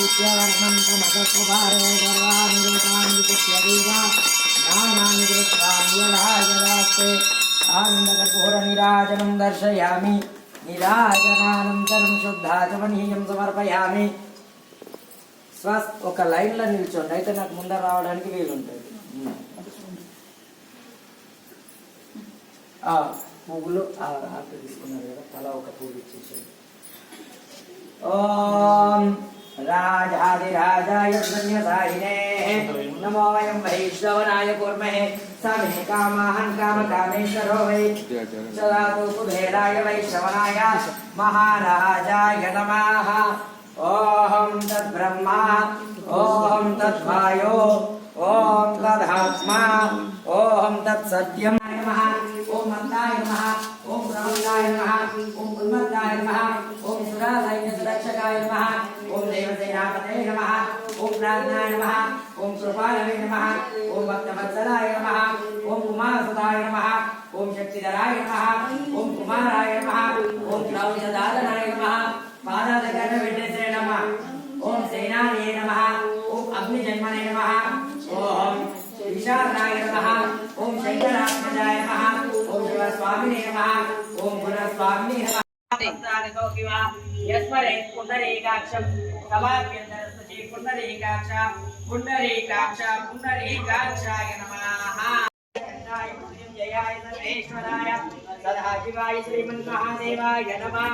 आदित्यवर्णं तमसस्वभारे सर्वाणि विचित्यदेवा नानानि दृष्टानि यदास्ते आनन्दकर्पूरनीराजनं दर्शयामि నీరాజనానంతరం శుద్ధాచమనీయం సమర్పయామి ఒక లైన్లో నిల్చోండి అయితే నాకు ముందర రావడానికి వీలుంటుంది పువ్వులు తీసుకున్నారు కదా అలా ఒక పువ్వు ఇచ్చేసేది ఓం राजाधिराजाय धन्यसायिने नमो वयं वैश्रवणाय कुर्महे समे कामाहं कामकामेश्वरो वै सदातु कुबेराय वैश्रवणाय महाराजाय नमः ओम तद्ब्रह्मा ओम तद्वायो ओम तदात्मा ओम तत्सत्यं नमः ओम मन्दाय नमः ओम ब्रह्मणाय नमः ओम उन्मत्ताय नमः ओम सुरालय सुरक्षकाय नमः ओम देवसेनापतये नमः ओम प्राज्ञाय नमः ओम कृपालवे नमः ओम भक्तवत्सलाय नमः ओम उमासुताय नमः ओम शक्तिधराय नमः ओम कुमाराय नमः ओम द्रौपददादनाय नमः पादादकर्णविड्ढसे नमः ओम सेनानिये नमः ओम अग्निजन्मने नमः ओम विशालाय नमः ओम शंकरात्मजाय नमः ओम शिवस्वामिने नमः ओम गुणस्वामिने नमः यस्मरे पुंडरीकाक्षं समाप्यन्तरस्तु पुंडरीकाक्ष पुंडरीकाक्ष पुंडरीकाक्षाय नमः जयाय सर्वेश्वराय सदाशिवाय श्रीमन्महादेवाय नमः